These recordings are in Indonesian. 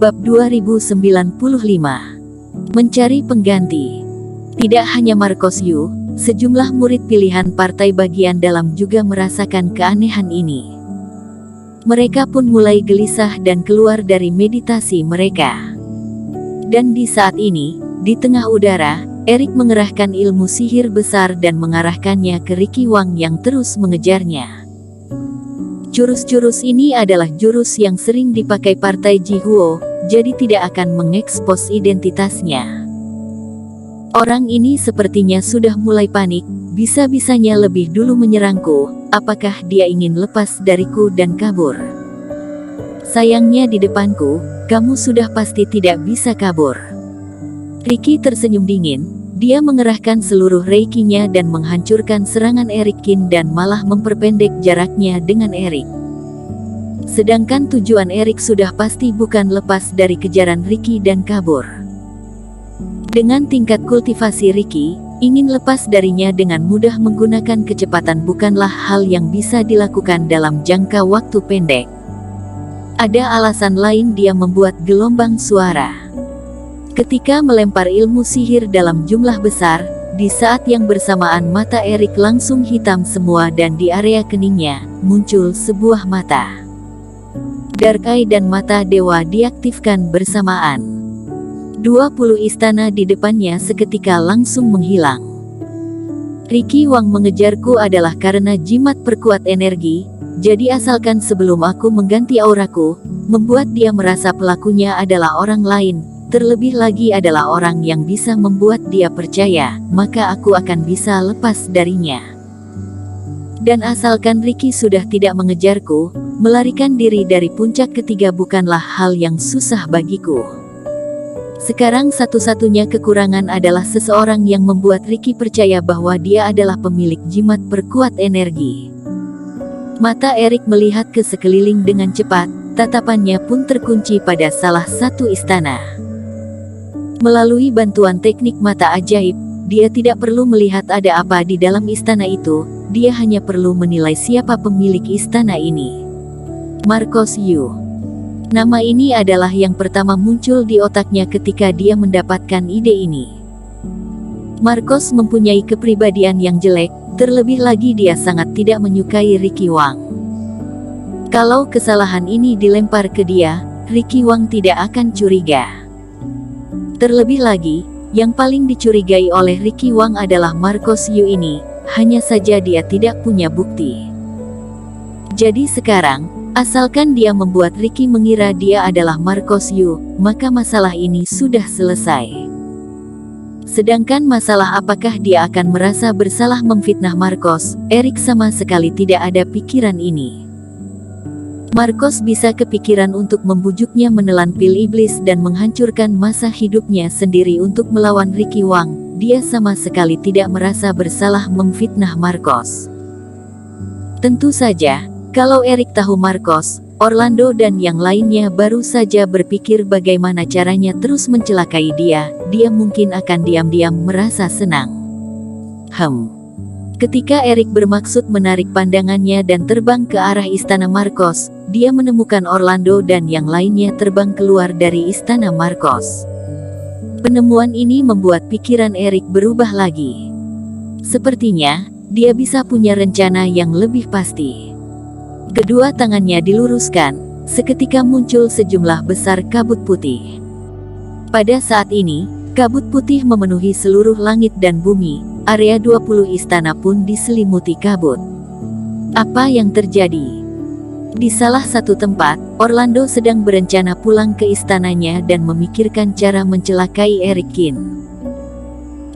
Bab 2095. Mencari pengganti. Tidak hanya Marcos Yu, sejumlah murid pilihan partai bagian dalam juga merasakan keanehan ini. Mereka pun mulai gelisah dan keluar dari meditasi mereka. Dan di saat ini, di tengah udara, Erik mengerahkan ilmu sihir besar dan mengarahkannya ke Ricky Wang yang terus mengejarnya. Jurus-jurus ini adalah jurus yang sering dipakai partai Jihuo, jadi tidak akan mengekspos identitasnya. Orang ini sepertinya sudah mulai panik, bisa-bisanya lebih dulu menyerangku, apakah dia ingin lepas dariku dan kabur? Sayangnya di depanku, kamu sudah pasti tidak bisa kabur. Ricky tersenyum dingin, dia mengerahkan seluruh reikinya dan menghancurkan serangan Erik Qin dan malah memperpendek jaraknya dengan Erik. Sedangkan tujuan Erik sudah pasti bukan lepas dari kejaran Ricky dan kabur. Dengan tingkat kultivasi Ricky, ingin lepas darinya dengan mudah menggunakan kecepatan bukanlah hal yang bisa dilakukan dalam jangka waktu pendek. Ada alasan lain dia membuat gelombang suara. Ketika melempar ilmu sihir dalam jumlah besar, di saat yang bersamaan mata Erik langsung hitam semua dan di area keningnya, muncul sebuah mata. Dark Eye dan mata dewa diaktifkan bersamaan. 20 istana di depannya seketika langsung menghilang. Ricky Wang mengejarku adalah karena jimat perkuat energi, jadi asalkan sebelum aku mengganti auraku, membuat dia merasa pelakunya adalah orang lain, terlebih lagi adalah orang yang bisa membuat dia percaya, maka aku akan bisa lepas darinya. Dan asalkan Ricky sudah tidak mengejarku, melarikan diri dari puncak ketiga bukanlah hal yang susah bagiku. Sekarang satu-satunya kekurangan adalah seseorang yang membuat Ricky percaya bahwa dia adalah pemilik jimat perkuat energi. Mata Erik melihat ke sekeliling dengan cepat, tatapannya pun terkunci pada salah satu istana. Melalui bantuan teknik mata ajaib, dia tidak perlu melihat ada apa di dalam istana itu, dia hanya perlu menilai siapa pemilik istana ini. Marcos Yu. Nama ini adalah yang pertama muncul di otaknya ketika dia mendapatkan ide ini. Marcos mempunyai kepribadian yang jelek, terlebih lagi dia sangat tidak menyukai Ricky Wang. Kalau kesalahan ini dilempar ke dia, Ricky Wang tidak akan curiga. Terlebih lagi, yang paling dicurigai oleh Ricky Wang adalah Marcos Yu ini, hanya saja dia tidak punya bukti. Jadi sekarang, asalkan dia membuat Ricky mengira dia adalah Marcos Yu, maka masalah ini sudah selesai. Sedangkan masalah apakah dia akan merasa bersalah memfitnah Marcos, Erik sama sekali tidak ada pikiran ini. Marcos bisa kepikiran untuk membujuknya menelan pil iblis dan menghancurkan masa hidupnya sendiri untuk melawan Ricky Wang. Dia sama sekali tidak merasa bersalah memfitnah Marcos. Tentu saja, kalau Erik tahu Marcos, Orlando dan yang lainnya baru saja berpikir bagaimana caranya terus mencelakai dia, dia mungkin akan diam-diam merasa senang. Ketika Erik bermaksud menarik pandangannya dan terbang ke arah istana Marcos, dia menemukan Orlando dan yang lainnya terbang keluar dari istana Marcos. Penemuan ini membuat pikiran Erik berubah lagi. Sepertinya, dia bisa punya rencana yang lebih pasti. Kedua tangannya diluruskan, seketika muncul sejumlah besar kabut putih. Pada saat ini, kabut putih memenuhi seluruh langit dan bumi, area 20 istana pun diselimuti kabut. Apa yang terjadi? Di salah satu tempat, Orlando sedang berencana pulang ke istananya dan memikirkan cara mencelakai Erik Qin.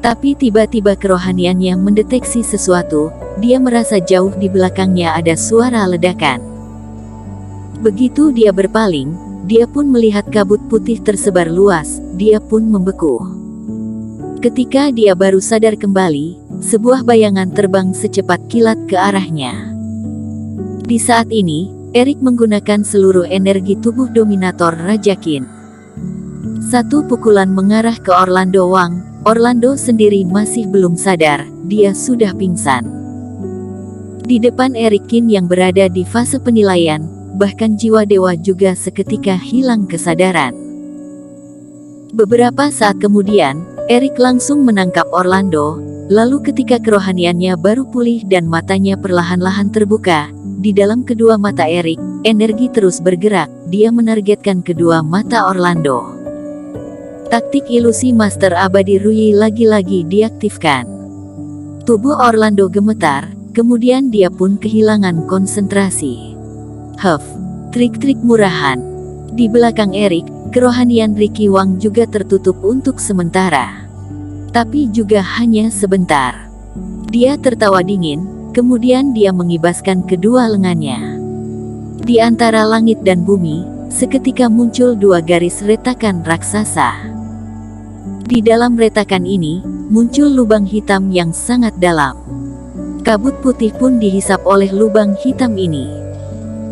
Tapi tiba-tiba kerohaniannya mendeteksi sesuatu, dia merasa jauh di belakangnya ada suara ledakan. Begitu dia berpaling, dia pun melihat kabut putih tersebar luas, dia pun membeku. Ketika dia baru sadar kembali, sebuah bayangan terbang secepat kilat ke arahnya. Di saat ini, Erik menggunakan seluruh energi tubuh dominator Raja Qin. Satu pukulan mengarah ke Orlando Wang, Orlando sendiri masih belum sadar, dia sudah pingsan. Di depan Erik Qin yang berada di fase penilaian, bahkan jiwa dewa juga seketika hilang kesadaran. Beberapa saat kemudian, Erik langsung menangkap Orlando, lalu ketika kerohaniannya baru pulih dan matanya perlahan-lahan terbuka, di dalam kedua mata Erik, energi terus bergerak, dia menargetkan kedua mata Orlando. Taktik ilusi Master Abadi Rui lagi-lagi diaktifkan. Tubuh Orlando gemetar, kemudian dia pun kehilangan konsentrasi. Trik-trik murahan. Di belakang Erik, kerohanian Ricky Wang juga tertutup untuk sementara. Tapi juga hanya sebentar. Dia tertawa dingin, kemudian dia mengibaskan kedua lengannya. Di antara langit dan bumi, seketika muncul dua garis retakan raksasa. Di dalam retakan ini, muncul lubang hitam yang sangat dalam. Kabut putih pun dihisap oleh lubang hitam ini.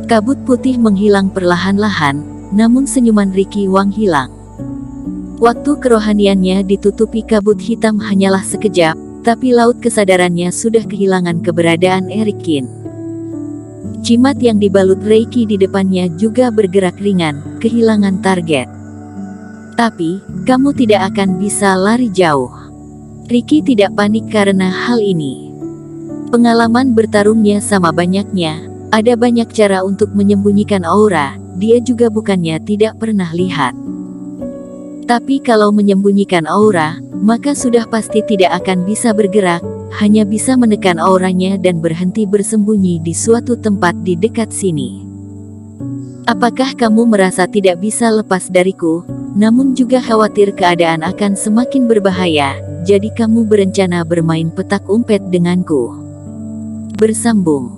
Kabut putih menghilang perlahan-lahan, namun senyuman Ricky Wang hilang. Waktu kerohaniannya ditutupi kabut hitam hanyalah sekejap, tapi laut kesadarannya sudah kehilangan keberadaan Erik Kin. Jimat yang dibalut Reiki di depannya juga bergerak ringan, kehilangan target. Tapi, kamu tidak akan bisa lari jauh. Ricky tidak panik karena hal ini. Pengalaman bertarungnya sama banyaknya, ada banyak cara untuk menyembunyikan aura, dia juga bukannya tidak pernah lihat. Tapi kalau menyembunyikan aura, maka sudah pasti tidak akan bisa bergerak, hanya bisa menekan auranya dan berhenti bersembunyi di suatu tempat di dekat sini. Apakah kamu merasa tidak bisa lepas dariku, namun juga khawatir keadaan akan semakin berbahaya, jadi kamu berencana bermain petak umpet denganku? Bersambung.